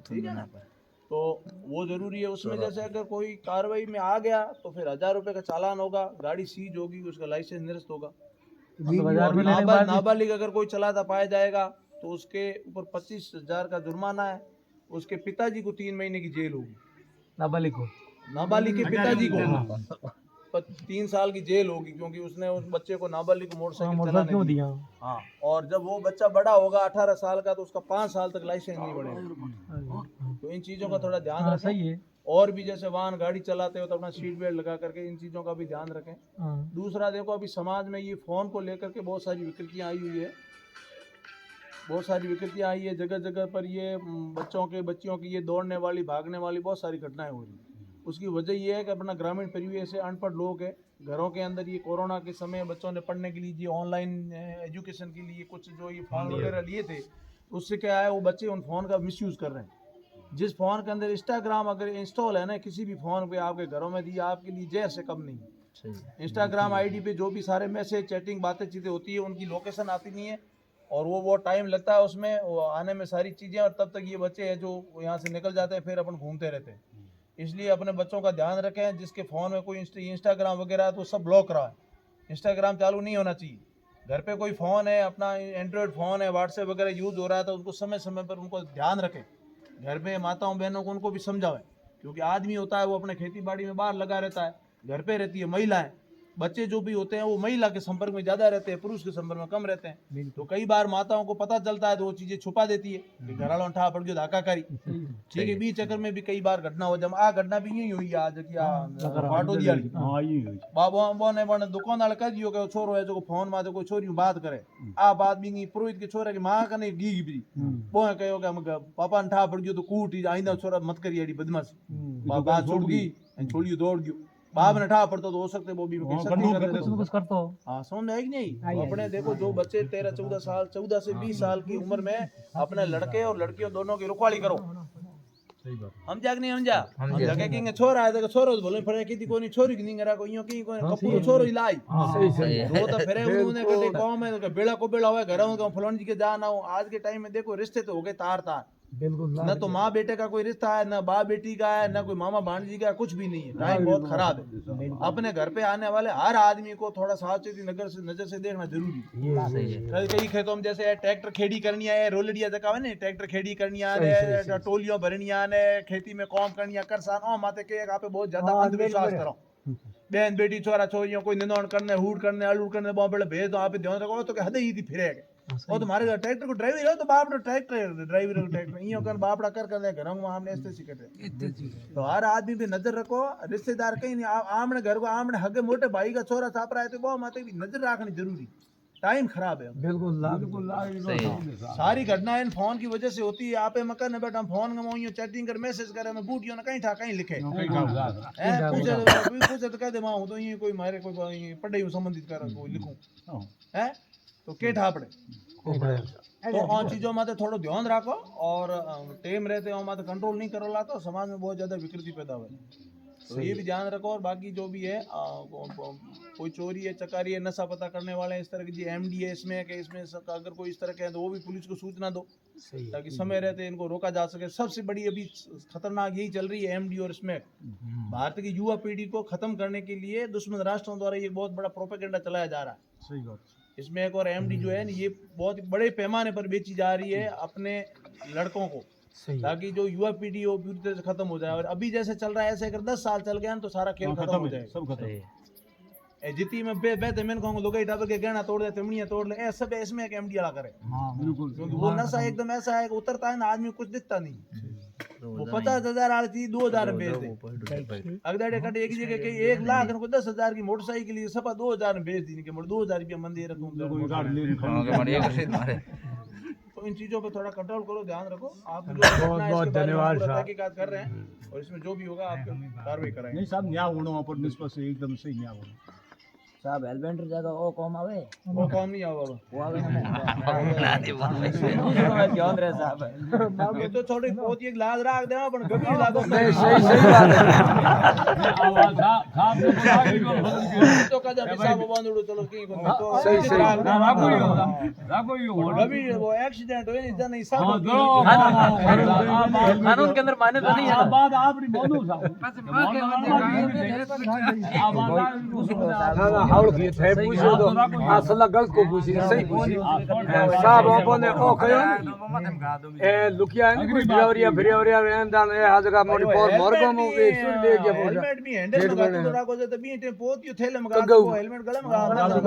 ठीक है ना। तो वो जरूरी है उसमें। जैसे अगर कोई कार्रवाई में आ गया तो फिर 1000 रुपए का चालान होगा, गाड़ी सीज होगी, उसका लाइसेंस निरस्त होगा। नाबालिग अगर कोई चलाता पाया जाएगा तो उसके ऊपर 25,000 का जुर्माना है, उसके पिताजी को 3 महीने की जेल होगी। नाबालिग के पिताजी को 3 साल की जेल होगी, क्योंकि उसने उस बच्चे को नाबालिग को मोटरसाइकिल चलाने दी। हाँ, और जब वो बच्चा बड़ा होगा 18 साल का तो उसका 5 साल तक लाइसेंस नहीं बढ़ेगा। तो इन चीज़ों का थोड़ा ध्यान रखें। सही है। और भी जैसे वाहन गाड़ी चलाते हो तो अपना सीट बेल्ट लगा करके इन चीज़ों का भी ध्यान रखें। दूसरा देखो, अभी समाज में ये फ़ोन को लेकर के बहुत सारी विकृतियाँ आई हुई है, बहुत सारी विकृतियाँ आई है। जगह जगह पर ये बच्चियों की ये दौड़ने वाली भागने वाली बहुत सारी घटनाएं हो रही हैं। उसकी वजह ये है कि अपना ग्रामीण परिवेश से अनपढ़ लोग हैं, घरों के अंदर ये कोरोना के समय बच्चों ने पढ़ने के लिए ऑनलाइन एजुकेशन के लिए कुछ जो ये फ़ोन वगैरह लिए थे, उससे क्या है वो बच्चे उन फ़ोन का मिसयूज़ कर रहे हैं। जिस फ़ोन के अंदर इंस्टाग्राम अगर इंस्टॉल है ना किसी भी फ़ोन पे आपके घरों में, दिया आपके लिए जहर से कम नहीं है। इंस्टाग्राम आईडी पे जो भी सारे मैसेज चैटिंग बातें चीज़ें होती है उनकी लोकेशन आती नहीं है, और वो टाइम लगता है उसमें वो आने में सारी चीज़ें, और तब तक ये बच्चे हैं जो यहाँ से निकल जाते हैं, फिर अपन घूमते रहते हैं। इसलिए अपने बच्चों का ध्यान रखें। जिसके फ़ोन में कोई इंस्टाग्राम वगैरह है तो सब ब्लॉक रहा है, इंस्टाग्राम चालू नहीं होना चाहिए। घर पे कोई फ़ोन है, अपना एंड्रॉयड फ़ोन है, व्हाट्सएप वगैरह यूज़ हो रहा है तो उनको समय समय पर उनको ध्यान रखें। घर में माताओं बहनों को उनको भी समझावें, क्योंकि आदमी होता है वो अपने खेती बाड़ी में बाहर लगा रहता है, घर पे रहती है महिलाएं, बच्चे जो भी होते हैं वो महिला के संपर्क में ज़्यादा रहते हैं, पुरुष के संपर्क में कम रहते हैं। तो कई बार माताओं को पता चलता है तो वो चीज़ें छुपा देती है कि घर वालों ठा पड़ गयो धाका करी। ठीक है, बीच चक्कर में भी कई बार घटना हो, जब आ घटना भी यही हुई है आज की पाटो दियाली बाबू ने बने दुकान वाले कह दियो कि छोरो है जो फोन में कोई छोरी बात करे, आ बात भी पुरोहित के छोरे की माँ का नहीं गी भी वो कहो कि पापा ने ठा पड़ गयो तो कूट आईंदा छोरा मत करिए बदमाशी, बात छुप गई छोड़ियो दौड़ गयो, बाप ने ठा पड़ता तो हो सकते वो भी कुछ करता हो। हाँ, समझ में आई कि नहीं। अपने देखो जो बच्चे 13-14 से 20 साल की उम्र में अपने लड़के और लड़कियों दोनों की रुखवाली करो। हम जाग नहीं हम जाके कि छोरा है तो छोरो बोले फरे की कोनी छोरी की नहीं करा को यूं की कोई कपूरो छोरो ही लाई वो तो फिरे उन्होंने कटे कौम है तो बेड़ा को बेड़ा हुआ घर का फलान जी के जाना हो। आज के टाइम में देखो रिश्ते तो हो गए तार तार, न तो माँ बेटे का कोई रिश्ता है, न बाप बेटी का है, न कोई मामा भांजी का, कुछ भी नहीं है। टाइम बहुत खराब है। अपने घर पे आने वाले हर आदमी को थोड़ा सावचेती नजर से देखना जरूरी है। कई खेतों में जैसे ट्रैक्टर खेड़ी करनी है, रोलडिया जगह है ट्रैक्टर खेड़ी करनी है, टोलियों भरनी है, खेती में कौम करनी है, करसान माते के आप बहुत ज्यादा अंधविश्वास करो। बहन बेटी छोरा छोरियों कोई निंदौन करने हूड़ करने अलूड़ करने बहुत बड़े भेज दो आप ध्यान रखो तो हद ही थी फिरे और तुम्हारे ट्रैक्टर को ड्राइवर है तो बाप ट्रैक्टर ड्राइवर ट्रैक्टर यूं कर बापड़ा कर घर में हमने ऐसे सीखे। तो हर आदमी पे नजर रखो, रिश्तेदार कहीं नहीं आमने घर को आमने हगे मोटे भाई का छोरा छाप रहा है तो बहुत माते भी नजर रखनी जरूरी। टाइम खराब है बिल्कुल सारी घटनाएं फोन की वजह से होती है। आप मकान में बैठा फोन में चैटिंग कर मैसेज करे मैं बूटियों ने कहीं था कहीं लिखे पूछे तो कहते मां तो ये कोई मारे कोई पढ़ाई संबंधित कर कोई लिखूं है तो के ठापड़े तो और चीजों में थोड़ा ध्यान रखो और टेम रहते हो मत कंट्रोल नहीं करो ला तो समाज में बहुत ज्यादा विकृति पैदा हुई। तो ये भी ध्यान रखो। और बाकी जो भी है कोई चोरी है चकारी है नशा पता करने वाले हैं इस तरह की एमडी है इसमें कि इसमें अगर कोई इस तरह के हैं तो वो भी पुलिस को सूचना दो ताकि समय रहते इनको रोका जा सके। सबसे बड़ी अभी खतरनाक यही चल रही है एमडी और स्मैक। भारत की युवा पीढ़ी को खत्म करने के लिए दुश्मन राष्ट्रों द्वारा ये बहुत बड़ा प्रोपेगेंडा चलाया जा रहा है। सही बात। इसमें एक और एमडी जो है ये बहुत बड़े पैमाने पर बेची जा रही है अपने लड़कों को ताकि जो युवा पीढ़ी हो पूरी तरह से खत्म हो जाए। और अभी जैसे चल रहा है ऐसे अगर 10 साल चल गया तो सारा खेल खत्म हो जाएगा सब खत्म। जितनी में बेहते मैंने कहूँगा लोग टाबर के गहना तोड़ दे तिमड़ियाँ तोड़ ले ऐसा सब इसमें एक एमडी वाला करे क्योंकि वो नशा एकदम ऐसा है उतरता है ना आदमी कुछ दिखता नहीं। वो 50,000 वाली चीज 2,000 में बेच दे अगदाड़े कटे एक जगह के 1 लाख को 10,000 की मोटरसाइकिल सपा 2,000 में बेच दी के 2,000 रुपया मंदिर तो इन चीजों पे थोड़ा कंट्रोल करो ध्यान रखो। आप बहुत धन्यवाद तहकीकात कर रहे हैं और इसमें जो भी होगा आपको कार्रवाई कराएंगे। नहीं साहब न्याय होना वहाँ पर निष्पक्ष एकदम सही न्याय होना। साहब हेलमेट जगह ओ कौम आवे वो कौन नहीं आओ बाबा वो आवे ना ध्यान रहे साहब ये तो थोड़ी बहुत एक लाज राख दे पण कभी लागो नहीं सही सही बात है आवाज तो कदा हिसाब बांधड़ो चलो की को तो सही सही कभी वो एक्सीडेंट हुए नहीं जन हिसाब कानून के अंदर मान्य तो नहीं है बात आपरी बोलू साहब ना हाउल की थे पूछो तो असला गलत को पूछी सही पूछी साहब अपन ओ कयो ए लुकिया है फिरिया वेंदान ए हाजगा मोडी पोर मोरगो मु के सुन ले गया हेलमेट भी हैंडल में तो राखो जे त बीटे पोत यो थैले में गातो हेलमेट गले में गातो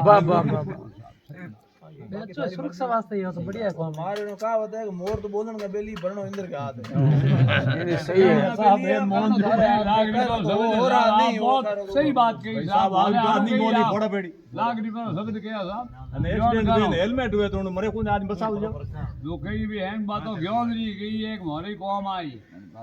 वाह वाह अच्छा सुरक्षा वास्ते ये तो बढ़िया है हमारे नो का होता है कि मोर तो बोलन का बेली भरनो इंद्र के हाथ है ये सही है साहब ये मोहन हो रहा नहीं बहुत सही बात कही साहब आदमी बोली थोड़ा बेड़ी लाग रिको शब्द किया साहब एक्सीडेंट हुए हेलमेट हुए तो मरे कोन आदमी बचाव जो कई भी हैंग बातों ज्ञान रही गई एक मोरे कौम आई